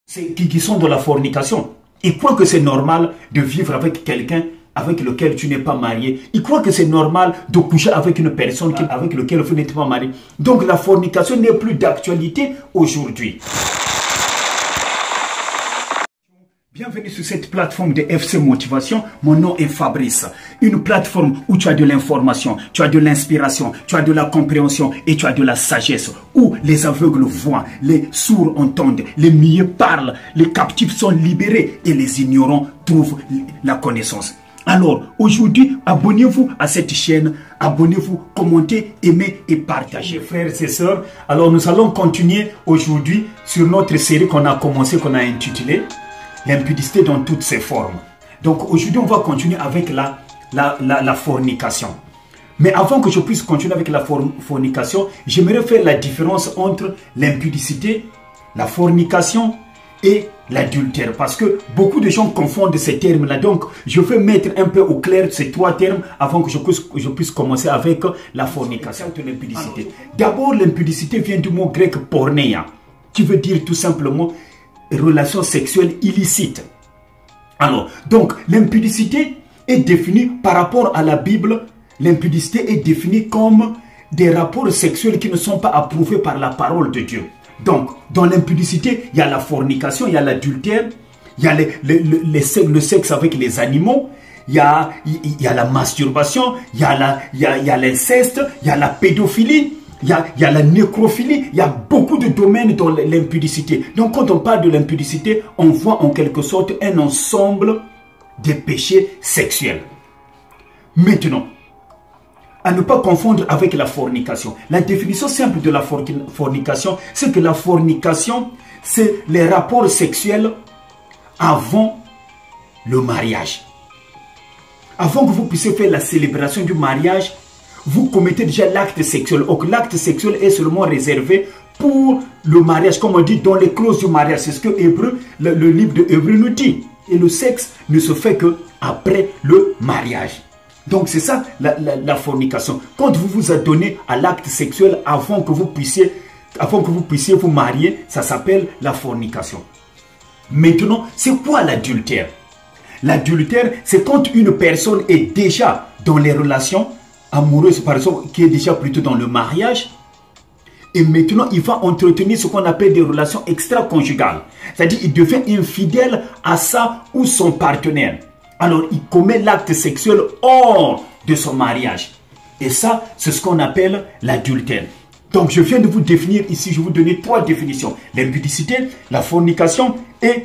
qui sont dans la fornication. Ils croient que c'est normal de vivre avec quelqu'un avec lequel tu n'es pas marié. Ils croient que c'est normal de coucher avec une personne avec laquelle vous n'êtes pas marié. Donc la fornication n'est plus d'actualité aujourd'hui. Bienvenue sur cette plateforme de FC Motivation. Mon nom est Fabrice. Une plateforme où tu as de l'information, tu as de l'inspiration, tu as de la compréhension et tu as de la sagesse. Où les aveugles voient, les sourds entendent, les muets parlent, les captifs sont libérés et les ignorants trouvent la connaissance. Alors, aujourd'hui, abonnez-vous à cette chaîne, abonnez-vous, commentez, aimez et partagez. Frères et sœurs, alors nous allons continuer aujourd'hui sur notre série qu'on a commencé, qu'on a intitulée l'impudicité dans toutes ses formes. Donc aujourd'hui, on va continuer avec la fornication. Mais avant que je puisse continuer avec la fornication, j'aimerais faire la différence entre l'impudicité, la fornication et l'adultère. Parce que beaucoup de gens confondent ces termes-là. Donc, je vais mettre un peu au clair ces trois termes avant que je puisse commencer avec la fornication de l'impudicité. D'abord, l'impudicité vient du mot grec porneia, qui veut dire tout simplement relation sexuelle illicite. Alors, donc, l'impudicité est définie par rapport à la Bible. L'impudicité est définie comme des rapports sexuels qui ne sont pas approuvés par la parole de Dieu. Donc, dans l'impudicité, il y a la fornication, il y a l'adultère, il y a le sexe avec les animaux, il y a la masturbation, il y a l'inceste, il y a la pédophilie, il y a la nécrophilie, il y a beaucoup de domaines dans l'impudicité. Donc quand on parle de l'impudicité, on voit en quelque sorte un ensemble de péchés sexuels. Maintenant, à ne pas confondre avec la fornication. La définition simple de la fornication, c'est que la fornication, c'est les rapports sexuels avant le mariage. Avant que vous puissiez faire la célébration du mariage, vous commettez déjà l'acte sexuel. Donc l'acte sexuel est seulement réservé pour le mariage, comme on dit dans les clauses du mariage. C'est ce que le livre de Hébreux nous dit. Et le sexe ne se fait que après le mariage. Donc c'est ça la fornication. Quand vous vous adonnez à l'acte sexuel avant que vous puissiez vous marier, ça s'appelle la fornication. Maintenant, c'est quoi l'adultère? L'adultère, c'est quand une personne est déjà dans les relations amoureuse, par exemple, qui est déjà plutôt dans le mariage, et maintenant il va entretenir ce qu'on appelle des relations extra-conjugales. C'est-à-dire il devient infidèle à sa ou son partenaire. Alors il commet l'acte sexuel hors de son mariage. Et ça, c'est ce qu'on appelle l'adultère. Donc je viens de vous définir ici, je vais vous donner trois définitions. L'impudicité, la fornication et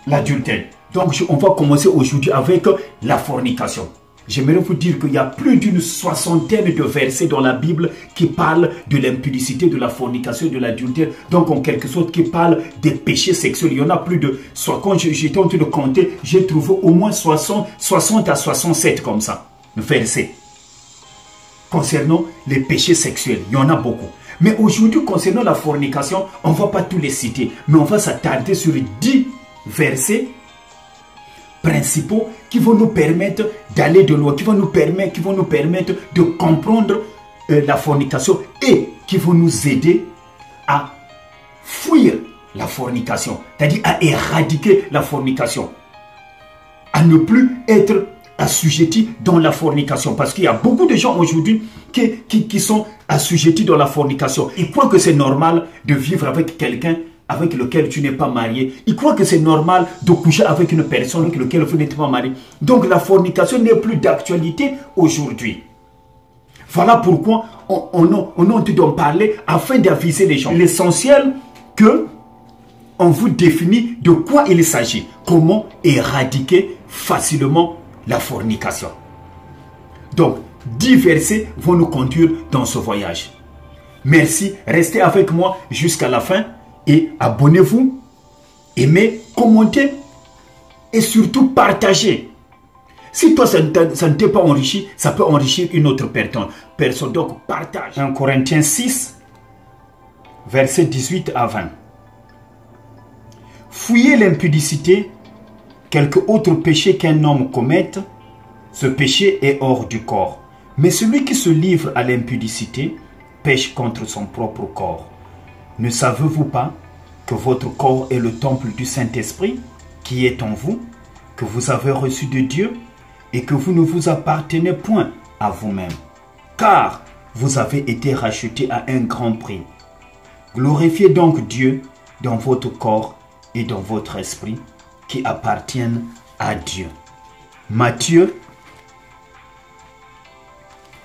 l'adultère. Donc on va commencer aujourd'hui avec la fornication. J'aimerais vous dire qu'il y a plus d'une soixantaine de versets dans la Bible qui parlent de l'impudicité, de la fornication, de l'adultère. Donc, en quelque sorte, qui parlent des péchés sexuels. Il y en a plus de... Quand j'étais en train de compter, j'ai trouvé au moins 60 à 67 comme ça, versets. Concernant les péchés sexuels, il y en a beaucoup. Mais aujourd'hui, concernant la fornication, on ne va pas tous les citer. Mais on va s'attarder sur 10 versets principaux qui vont nous permettre d'aller de loin, qui vont nous permettre de comprendre la fornication et qui vont nous aider à fuir la fornication, c'est-à-dire à éradiquer la fornication, à ne plus être assujettis dans la fornication, parce qu'il y a beaucoup de gens aujourd'hui qui sont assujettis dans la fornication. Ils croient que c'est normal de vivre avec quelqu'un avec lequel tu n'es pas marié. Ils croient que c'est normal de coucher avec une personne avec laquelle vous n'êtes pas marié. Donc la fornication n'est plus d'actualité aujourd'hui. Voilà pourquoi on a envie d'en parler afin d'aviser les gens. L'essentiel que on vous définit de quoi il s'agit. Comment éradiquer facilement la fornication. Donc, 10 versets vont nous conduire dans ce voyage. Merci, restez avec moi jusqu'à la fin. Et abonnez-vous, aimez, commentez et surtout partagez. Si toi, ça ne t'est pas enrichi, ça peut enrichir une autre personne. Donc, partage. 1 Corinthiens 6, versets 18 à 20. Fuyez l'impudicité, quelque autre péché qu'un homme commette, ce péché est hors du corps. Mais celui qui se livre à l'impudicité pêche contre son propre corps. Ne savez-vous pas que votre corps est le temple du Saint-Esprit qui est en vous, que vous avez reçu de Dieu et que vous ne vous appartenez point à vous-même, car vous avez été rachetés à un grand prix. Glorifiez donc Dieu dans votre corps et dans votre esprit qui appartiennent à Dieu. Matthieu,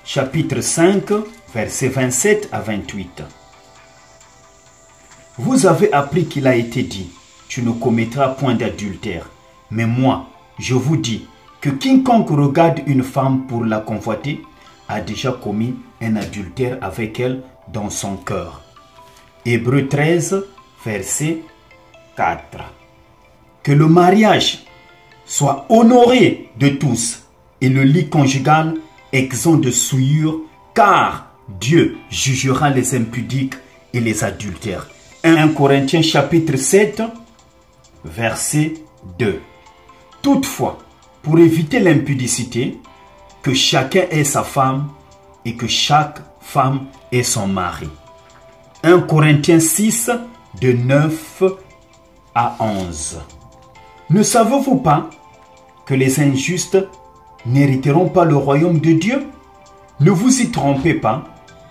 chapitre 5, versets 27 à 28. Vous avez appris qu'il a été dit, tu ne commettras point d'adultère. Mais moi, je vous dis que quiconque regarde une femme pour la convoiter a déjà commis un adultère avec elle dans son cœur. Hébreux 13, verset 4. Que le mariage soit honoré de tous et le lit conjugal exempt de souillure, car Dieu jugera les impudiques et les adultères. 1 Corinthiens chapitre 7, verset 2. Toutefois, pour éviter l'impudicité, que chacun ait sa femme et que chaque femme ait son mari. 1 Corinthiens 6, de 9 à 11. Ne savez-vous pas que les injustes n'hériteront pas le royaume de Dieu? Ne vous y trompez pas,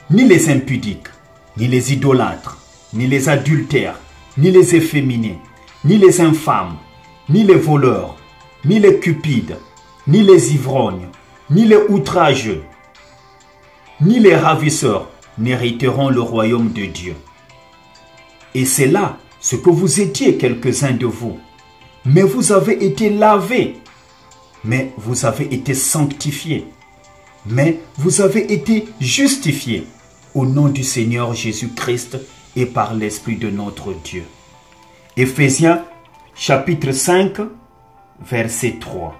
ni les impudiques, ni les idolâtres, ni les adultères, ni les efféminés, ni les infâmes, ni les voleurs, ni les cupides, ni les ivrognes, ni les outrageux, ni les ravisseurs n'hériteront le royaume de Dieu. Et c'est là ce que vous étiez quelques-uns de vous. Mais vous avez été lavés, mais vous avez été sanctifiés, mais vous avez été justifiés au nom du Seigneur Jésus-Christ et par l'Esprit de notre Dieu. Éphésiens chapitre 5, verset 3.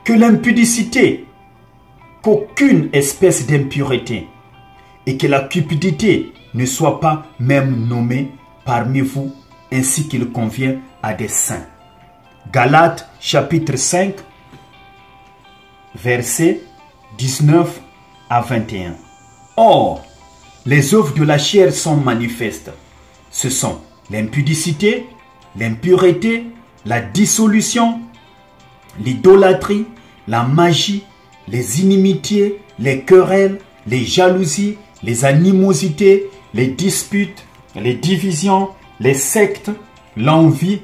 Que l'impudicité, qu'aucune espèce d'impureté et que la cupidité ne soit pas même nommée parmi vous, ainsi qu'il convient à des saints. Galates chapitre 5, versets 19 à 21. Or, les œuvres de la chair sont manifestes. Ce sont l'impudicité, l'impureté, la dissolution, l'idolâtrie, la magie, les inimitiés, les querelles, les jalousies, les animosités, les disputes, les divisions, les sectes, l'envie,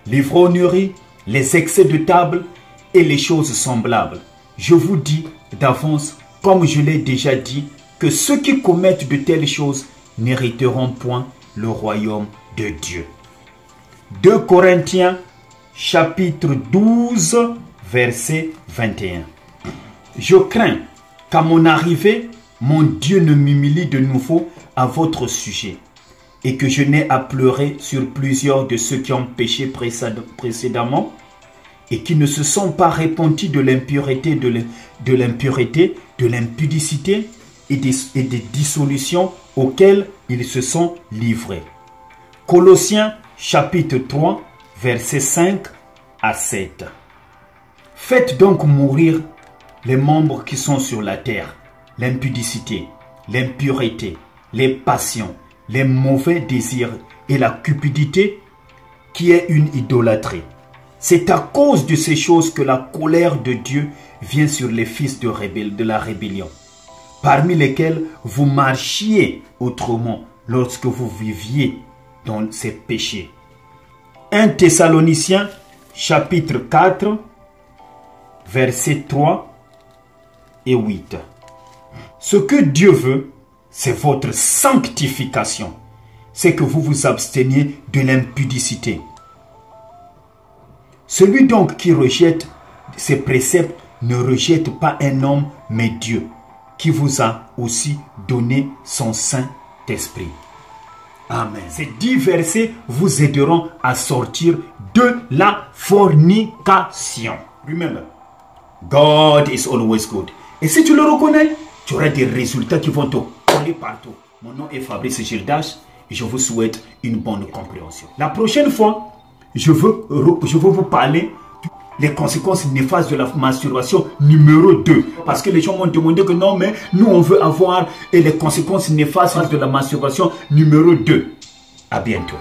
l'ivrognerie, les excès de table et les choses semblables. Je vous dis d'avance, comme je l'ai déjà dit, que ceux qui commettent de telles choses n'hériteront point le royaume de Dieu. 2 Corinthiens chapitre 12, verset 21. Je crains qu'à mon arrivée, mon Dieu ne m'humilie de nouveau à votre sujet, et que je n'ai à pleurer sur plusieurs de ceux qui ont péché précédemment et qui ne se sont pas repentis de l'impureté, de l'impudicité et des dissolutions auxquelles ils se sont livrés. Colossiens chapitre 3, versets 5 à 7. Faites donc mourir les membres qui sont sur la terre, l'impudicité, l'impureté, les passions, les mauvais désirs et la cupidité qui est une idolâtrie. C'est à cause de ces choses que la colère de Dieu vient sur les fils de la rébellion, parmi lesquels vous marchiez autrement lorsque vous viviez dans ces péchés. 1 Thessaloniciens chapitre 4, versets 3 et 8. Ce que Dieu veut, c'est votre sanctification. C'est que vous vous absteniez de l'impudicité. Celui donc qui rejette ces préceptes ne rejette pas un homme, mais Dieu, qui vous a aussi donné son Saint-Esprit. Amen. Ces 10 versets vous aideront à sortir de la fornication. Remember, God is always good. Et si tu le reconnais, tu auras des résultats qui vont te coller partout. Mon nom est Fabrice Gildas et je vous souhaite une bonne compréhension. La prochaine fois, je veux vous parler des conséquences néfastes de la masturbation numéro 2. Parce que les gens m'ont demandé que non, mais nous on veut avoir les conséquences néfastes de la masturbation numéro 2. À bientôt.